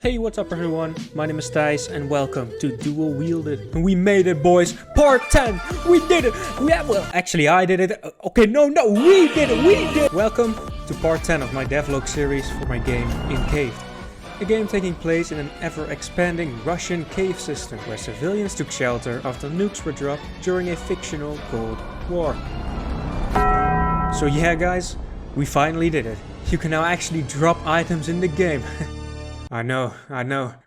Hey, what's up everyone? My name is Thijs and welcome to DualWielded. We made it, boys! Part 10! We did it! Well, actually I did it. Okay, no, we did it! Welcome to part 10 of my Devlog series for my game Incaved. A game taking place in an ever-expanding Russian cave system where civilians took shelter after nukes were dropped during a fictional Cold War. So yeah guys, we finally did it. You can now actually drop items in the game. I know.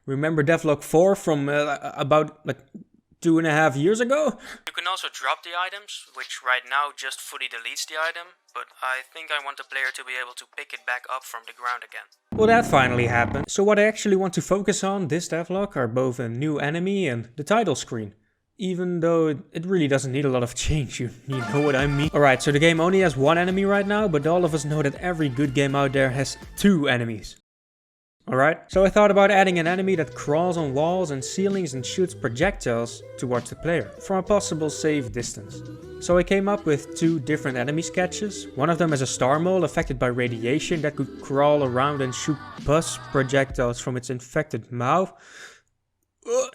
Remember Devlog 4 from about 2.5 years ago? You can also drop the items, which right now just fully deletes the item, but I think I want the player to be able to pick it back up from the ground again. Well, that finally happened. So what I actually want to focus on this Devlog are both a new enemy and the title screen. Even though it really doesn't need a lot of change, you know what I mean. Alright, so the game only has one enemy right now, but all of us know that every good game out there has 2 enemies. Alright, so I thought about adding an enemy that crawls on walls and ceilings and shoots projectiles towards the player from a possible safe distance. So I came up with 2 different enemy sketches. One of them is a star mole affected by radiation that could crawl around and shoot pus projectiles from its infected mouth.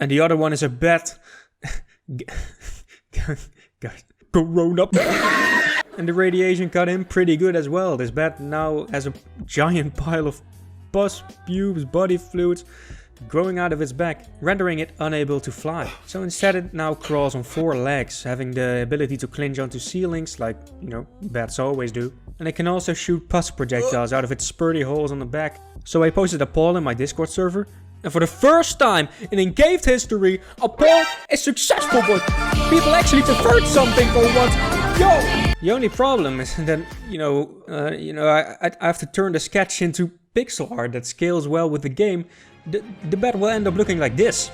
And the other one is a bat. Corona. And the radiation cut him pretty good as well. This bat now has a giant pile of pus, pubes, body fluids growing out of its back, rendering it unable to fly. So instead it now crawls on 4 legs, having the ability to clinch onto ceilings like, bats always do. And it can also shoot pus projectiles out of its spurty holes on the back. So I posted a poll in my Discord server, and for the first time in Incaved history, a poll is successful, boys! People actually preferred something for once. Yo! The only problem is that, I have to turn the sketch into pixel art that scales well with the game. The bat will end up looking like this.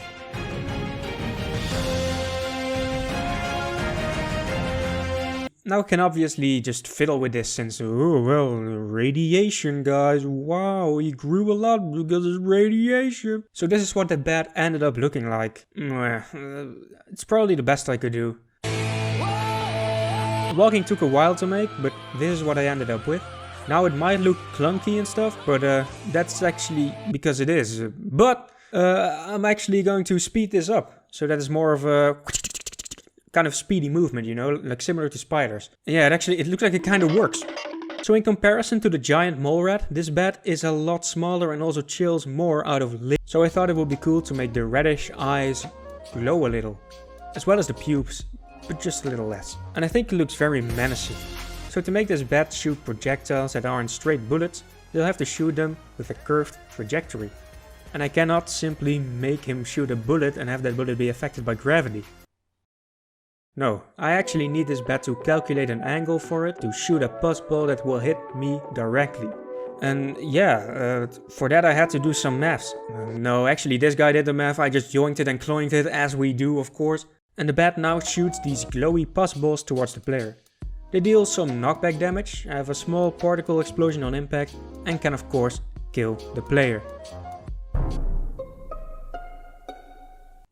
Now I can obviously just fiddle with this since, radiation guys, wow, he grew a lot because of radiation. So this is what the bat ended up looking like. It's probably the best I could do. Walking took a while to make, but this is what I ended up with. Now it might look clunky and stuff, but that's actually because it is. But I'm actually going to speed this up, so that is more of a kind of speedy movement, like similar to spiders. Yeah, it looks like it kind of works. So in comparison to the giant mole rat, this bat is a lot smaller and also chills more out of lit. So I thought it would be cool to make the reddish eyes glow a little, as well as the pubes, but just a little less. And I think it looks very menacing. So to make this bat shoot projectiles that aren't straight bullets, you'll have to shoot them with a curved trajectory. And I cannot simply make him shoot a bullet and have that bullet be affected by gravity. No, I actually need this bat to calculate an angle for it to shoot a pus ball that will hit me directly. And yeah, for that I had to do some maths. No, actually this guy did the math, I just yoinked it and cloinked it as we do of course. And the bat now shoots these glowy pus balls towards the player. They deal some knockback damage, have a small particle explosion on impact, and can of course kill the player.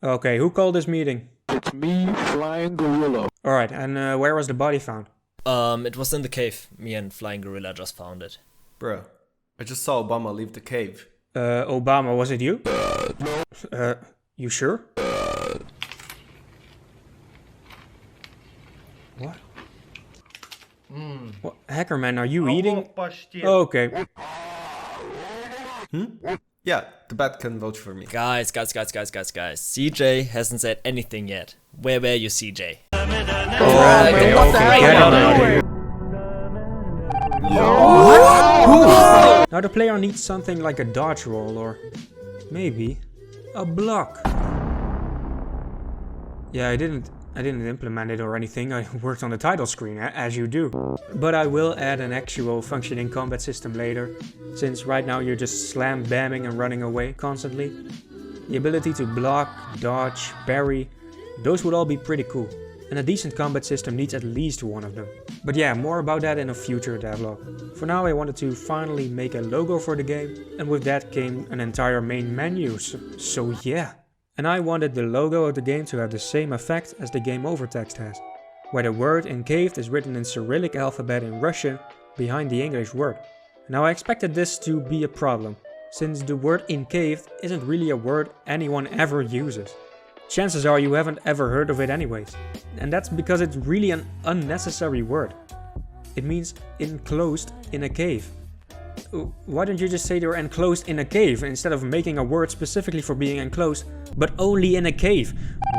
Okay, who called this meeting? It's me, Flying Gorilla. Alright, and where was the body found? It was in the cave. Me and Flying Gorilla just found it. Bro, I just saw Obama leave the cave. Obama, was it you? No. You sure? What? What? Hackerman, are you eating? Okay. Yeah, the bat can vote for me. Guys. CJ hasn't said anything yet. Where were you, CJ? Okay, get on out of here. Now the player needs something like a dodge roll or maybe a block. Yeah, I didn't implement it or anything, I worked on the title screen, as you do. But I will add an actual functioning combat system later, since right now you're just slam bamming and running away constantly. The ability to block, dodge, parry, those would all be pretty cool. And a decent combat system needs at least one of them. But yeah, more about that in a future devlog. For now I wanted to finally make a logo for the game, and with that came an entire main menu, so yeah. And I wanted the logo of the game to have the same effect as the game over text has, where the word Incaved is written in Cyrillic alphabet in Russian behind the English word. Now I expected this to be a problem, since the word incaved isn't really a word anyone ever uses. Chances are you haven't ever heard of it anyways. And that's because it's really an unnecessary word. It means enclosed in a cave. Why don't you just say they're enclosed in a cave instead of making a word specifically for being enclosed, but only in a cave?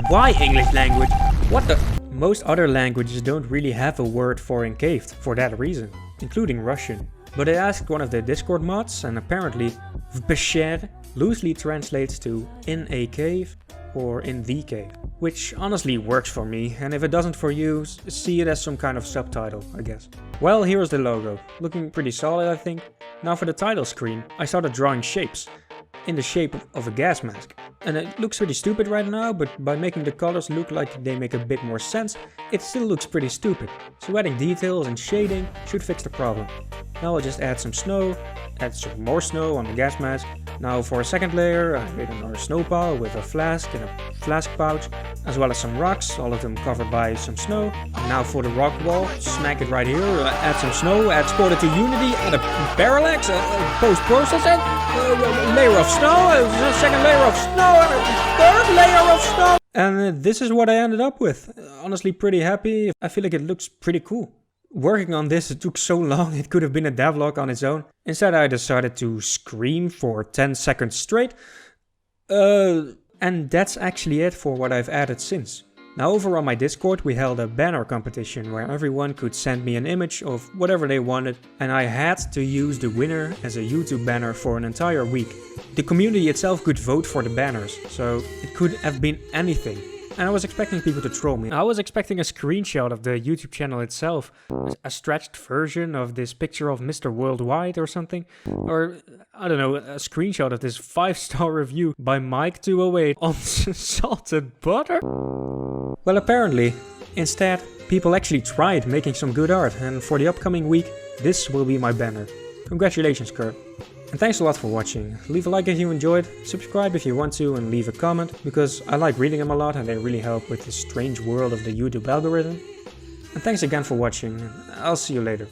Why English language? What the? Most other languages don't really have a word for encaved for that reason, including Russian. But I asked one of the Discord mods, and apparently v pещере loosely translates to in a cave or in the cave, which honestly works for me, and if it doesn't for you, see it as some kind of subtitle, I guess. Well, here's the logo, looking pretty solid I think. Now for the title screen, I started drawing shapes, in the shape of a gas mask. And it looks pretty stupid right now, but by making the colors look like they make a bit more sense, it still looks pretty stupid. So adding details and shading should fix the problem. Now I'll just add some snow, add some more snow on the gas mask. Now for a second layer, I made another snow pile with a flask and a flask pouch, as well as some rocks, all of them covered by some snow. Now for the rock wall, smack it right here, add some snow, add Export it to Unity, add a parallax, post-processing, a layer of snow, a second layer of snow, and a third layer of snow. And this is what I ended up with. Honestly pretty happy. I feel like it looks pretty cool. Working on this, it took so long, it could have been a devlog on its own. Instead I decided to scream for 10 seconds straight. And that's actually it for what I've added since. Now over on my Discord we held a banner competition where everyone could send me an image of whatever they wanted, and I had to use the winner as a YouTube banner for an entire week. The community itself could vote for the banners, so it could have been anything. And I was expecting people to troll me. I was expecting a screenshot of the YouTube channel itself, a stretched version of this picture of Mr. Worldwide or something, or I don't know, a screenshot of this 5-star review by Mike208 on salted butter. Well, apparently, instead, people actually tried making some good art, and for the upcoming week, this will be my banner. Congratulations, Kurt. And thanks a lot for watching. Leave a like if you enjoyed, subscribe if you want to, and leave a comment, because I like reading them a lot and they really help with the strange world of the YouTube algorithm. And thanks again for watching, I'll see you later.